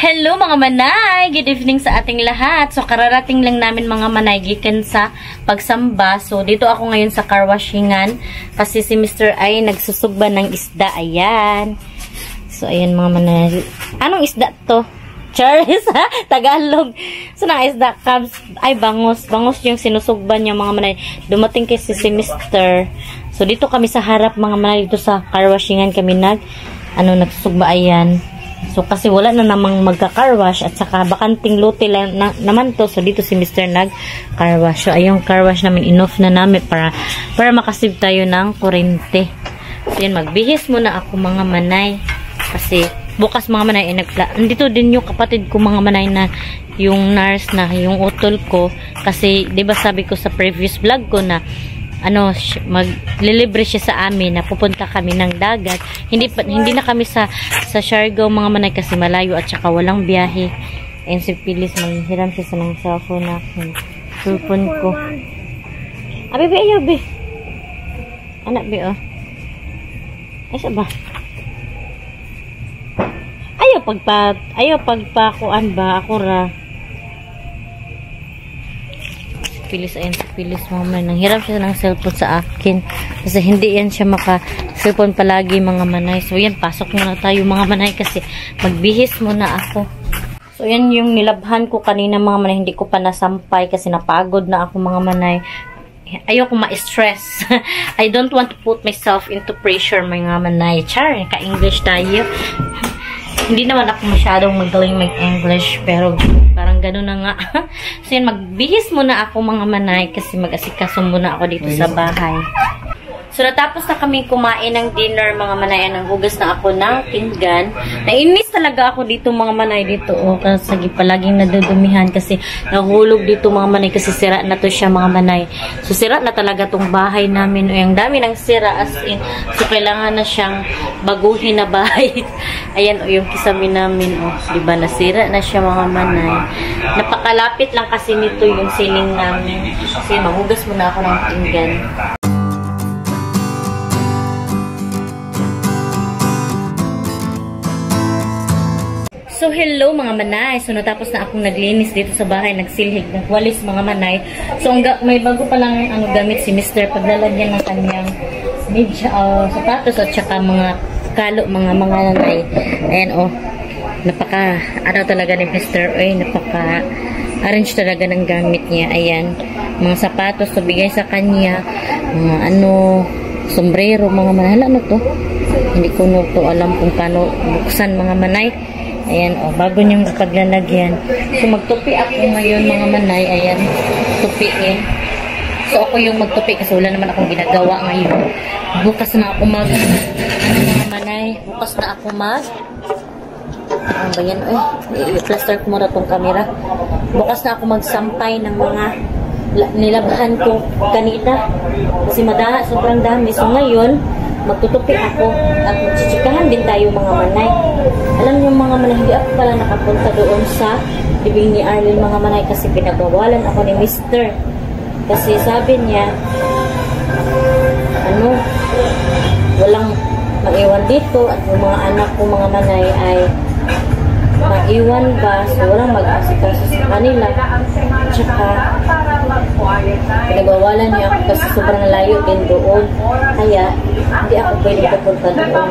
Hello mga manay! Good evening sa ating lahat. So kararating lang namin mga manay gikan sa pagsamba. So dito ako ngayon sa car washingan kasi si Mr. ay nagsusugba ng isda. Ayan. So ayan mga manay. Anong isda to? Charis ha? Tagalog. So na isda crabs. Ay bangus. Bangus yung sinusugban niya mga manay. Dumating kasi si Mr. So dito kami sa harap mga manay. Dito sa car washingan kami nagsusugba. Ayan. So, kasi wala na namang magka-carwash at saka bakanting lote lang naman to. So, dito si Mr. nag-carwash. So, ayong carwash namin, enough na namin para makasave tayo ng kurente. So, yan, magbihis muna ako mga manay. Kasi, bukas mga manay, nandito din yung kapatid ko mga manay na yung nurse na, yung utol ko. Kasi, di ba sabi ko sa previous vlog ko na maglilibre siya sa amin na pupunta kami ng dagat. Hindi na kami sa Siargao mga manay kasi malayo at saka walang biyahe. Ayun si Pilis, manghiram siya sa ng cellphone natin. Cellphone ko. Abi, ayaw, be. Anak, be, oh. Ay, sa ba? Ayaw pagpakuan ba? Ako ra. Pilis, ayan si Pilis mga manay. Nanghiram siya ng cellphone sa akin. Kasi hindi yan siya maka-cellphone palagi mga manay. So yan, pasok muna tayo mga manay kasi magbihis muna ako. So yan yung nilabhan ko kanina mga manay. Hindi ko pa nasampay kasi napagod na ako mga manay. Ayoko ma-stress. I don't want to put myself into pressure mga manay. Char, ka-English tayo. Hindi naman ako masyadong magaling mag-English, pero parang gano'n na nga. So yan, magbihis muna ako mga manay kasi mag-asikaso muna ako dito sa bahay. So natapos na kami kumain ng dinner mga manay. Nanghugas na ako ng pinggan. Nainis talaga ako dito mga manay dito. Oh, kasi palaging nadudumihan kasi nahulog dito mga manay kasi sira na to siya mga manay. So sira na talaga tong bahay namin. O yung dami ng sira as in. So kailangan na siyang baguhin na bahay. Ayan o yung kisami namin. O diba nasira na siya mga manay. Napakalapit lang kasi nito yung ceiling namin. Kasi maghugas muna ako ng pinggan. So, hello mga manay. So, natapos na akong naglinis dito sa bahay. Nagsilhig ng walis mga manay. So, may bago pa lang gamit si Mr. Paglalagyan ng kanyang sapatos at saka mga kalo, mga nanay. Ayan, oh. Talaga ni Mr. Napaka-arrange talaga ng gamit niya. Ayan. Mga sapatos, so bigay sa kanya. Mga sombrero, mga manay. Ano to? Hindi ko alam kung paano buksan mga manay. Ayan, bago niyong paglalagyan. So, magtupi ako ngayon, mga manay. Ayan, tupiin. So, ako yung magtupi kasi wala naman akong ginagawa ngayon. Bukas na ako mga manay. Bukas na ako ano ba yan? I-plaster ko muna tong camera. Bukas na ako magsampay ng mga nilabhan ko kanina. Kasi sobrang dami. So, ngayon, magtutupi ako at magchichikahan din tayo mga manay. Alam niyo mga manay, hindi ako pala nakapunta doon sa bibing ni Arlene mga manay kasi pinagawalan ako ni Mr. Kasi sabi niya, walang maiwan dito at yung mga anak ko mga manay ay maiwan ba, so walang mag-asikaso sa kanila. Tsaka pinagawalan niya ako kasi sobrang layo din doon. Kaya hindi ako pwede kapunta doon.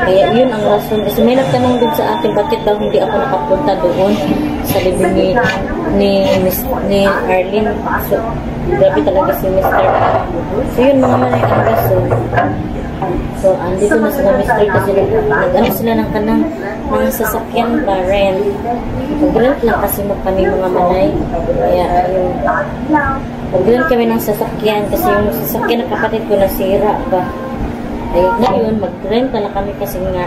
Kaya yun ang rason. Kasi may nagtanong din sa akin bakit daw hindi ako nakapunta doon sa libing ni Arlene. So, grabe talaga si Mr. So yun mga manay ang rason. So, andito na sila Mr. kasi nag-ano sila ng kanang mga sasakyan ba, rent. Mag-rent lang kasi kami mga manay. Kaya, mag-rent kami ng sasakyan kasi yung sasakyan ng kapatid ko nasira ba. Ay, ngayon, mag-rent na lang kami kasi nga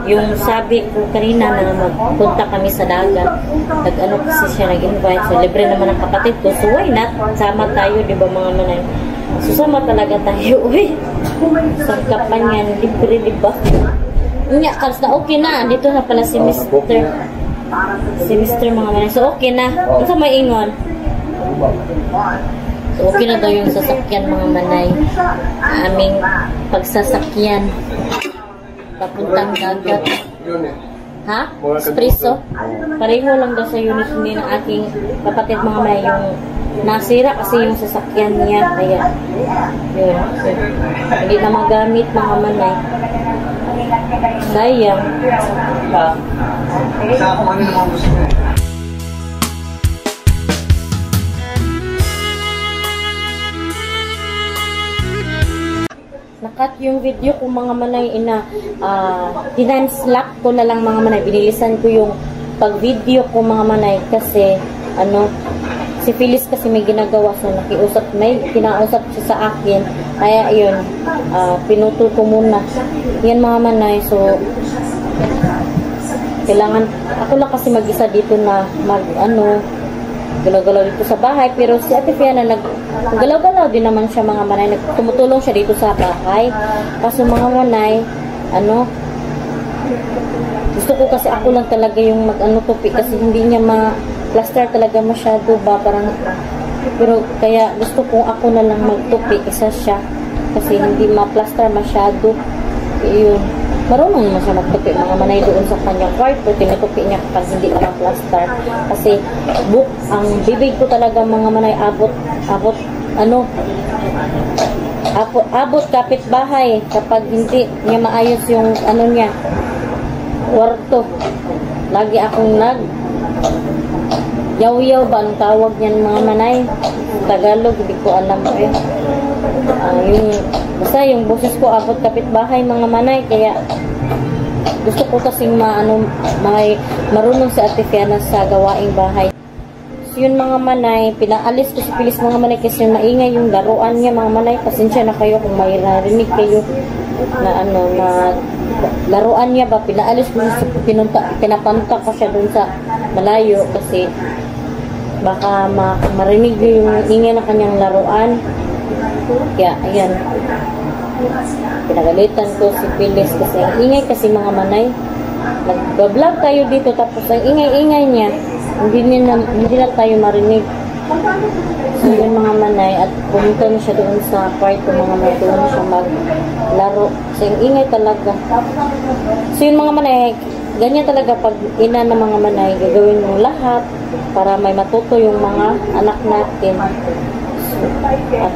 yung sabi ko kanina na magpunta kami sa dagat. Nag-ano kasi siya nag-invite. So, libre naman ang kapatid ko. So, why not? Sama tayo, di ba mga manay? Susama talaga tayo. Uy, sangkapan yan. Libre, di ba? Nga, kasi na okay na. Dito na pala si Mr. mga manay. So, okay na. Ano sa may ingon? So, okay na daw yung sasakyan mga manay. Aming pagsasakyan. Papuntang dagat. Ha? Espresso? Pareho lang daw sa unit hindi ng aking kapatid mga may yung nasira kasi yung sasakyan niya. Kaya, yun. So, hindi na magamit mga manay. Sayang. Nakat yung video ko mga manay tinime-slap ko na lang mga manay. Binilisan ko yung pag-video ko mga manay kasi si Phyllis kasi may ginagawa so may kinausap siya sa akin. Kaya yun, pinutol ko muna. Yan mga manay. So, kailangan, ako lang kasi mag-isa dito na galaw-galaw dito sa bahay, pero si Ate Fiona naggalaw-galaw din naman siya mga manay, tumutulong siya dito sa bahay. Kaso mga manay, gusto ko kasi ako lang talaga yung tupi kasi hindi niya ma-plaster talaga masyado ba, parang, pero kaya gusto ko ako na lang magtupi isa siya kasi hindi ma-plaster masyado. Yun. Marunong naman siya magtupi mga manay doon sa kanyang kwarto. Tinutupi niya kapag hindi naman plaster. Kasi ang bibig ko talaga mga manay abot kapitbahay kapag hindi niya maayos yung niya kwarto. Lagi akong yaw-yaw ba ang tawag niyan mga manay? Tagalog, hindi ko alam basta yung boses ko abot kapitbahay mga manay, kaya gusto ko kasing marunong si Ate Fiona sa gawaing bahay. So yun mga manay, pinaalis ko si Phyllis mga manay kasi maingay yung laruan niya mga manay. Pasensya na kayo kung may narinig kayo na laruan niya ba, pinaalis ko pinapunta ko siya dun sa malayo kasi baka marinig yung ingay na kanyang laruan. Kaya, ayan. Pinagalitan ko si Phyllis kasi ang ingay kasi mga manay. Nag-vlog tayo dito tapos ang ingay-ingay niya. Hindi na tayo marinig. So, yun mga manay. At pumunta na siya doon sa kwarto mga manay. Doon siya maglaro. So, ang ingay talaga. So, yun mga manay. Ganyan talaga pag ina ng mga manay. Gagawin mo lahat para may matuto yung mga anak natin. At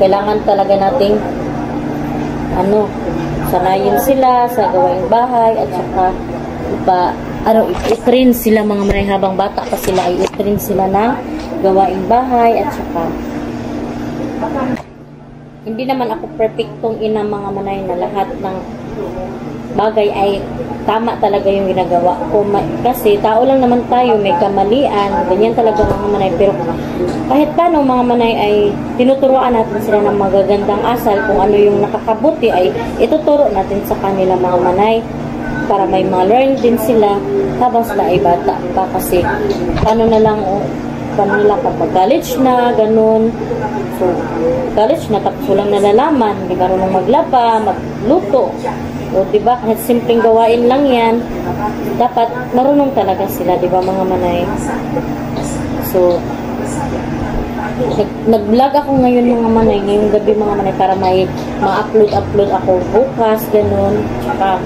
kailangan talaga nating sanayin sila sa gawaing bahay at saka i-train sila mga manay habang bata pa sila ay i-train sila ng gawaing bahay at saka hindi naman ako perfectong ina mga manay na lahat ng bagay ay tama talaga yung ginagawa ko. Kasi tao lang naman tayo, may kamalian, ganyan talaga mga manay. Pero kahit paano mga manay ay tinuturuan natin sila ng magagandang asal. Kung ano yung nakakabuti ay ituturo natin sa kanila mga manay para may mga learn din sila habang sila ay bata pa. Kasi paano na lang nila kapag college na, ganun. So, college na, tapos walang nalalaman, hindi marunong maglaba, magluto. O, diba, kahit simpleng gawain lang yan, dapat marunong talaga sila, diba, mga manay. So, nag-vlog ako ngayon mga manay, ngayong gabi mga manay, para may ma-upload ako bukas, ganun. Tsaka,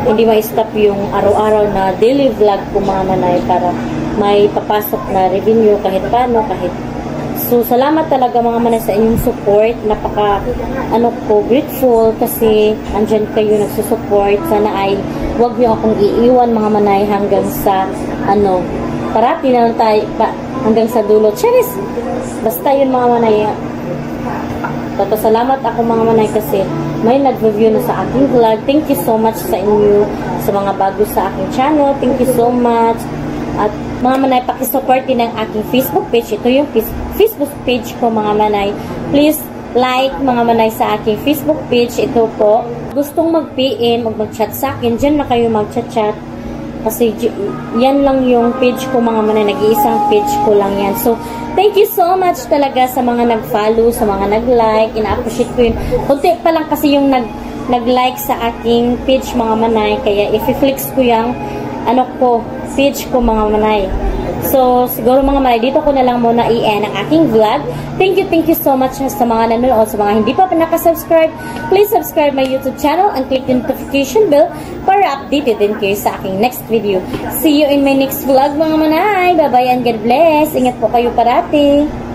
hindi ma-stop yung araw-araw na daily vlog ko mga manay, para may papasok na revenue kahit paano, kahit. So, salamat talaga mga manay sa inyong support. Napaka, grateful kasi andyan kayo nagsusupport. Sana ay huwag niyo akong iiwan mga manay hanggang sa, parati na lang tayo, hanggang sa dulo. Cheers! Basta yun mga manay. Salamat ako mga manay kasi may nag-review na sa aking vlog. Thank you so much sa inyo, sa mga bago sa aking channel. Thank you so much. At mga manay, pakisupport din ang aking Facebook page. Ito yung Facebook page ko mga manay. Please like mga manay sa aking Facebook page. Ito po. Gustong mag-PM o mag-chat sa akin, dyan na kayo mag-chat-chat. Kasi yan lang yung page ko mga manay. Nag-iisang page ko lang yan. So, thank you so much talaga sa mga nag-follow, sa mga nag-like. Ina-appreciate ko yun. Kunti pa lang kasi yung nag-like sa aking page mga manay. Kaya i-flex ko yung ano ko, page ko mga manay. So, siguro mga manay, dito ko na lang muna i-end ang aking vlog. Thank you so much sa mga nanonood. Sa mga hindi pa nakasubscribe, please subscribe my YouTube channel and click the notification bell para updated din kayo sa aking next video. See you in my next vlog mga manay. Bye-bye and God bless. Ingat po kayo parati.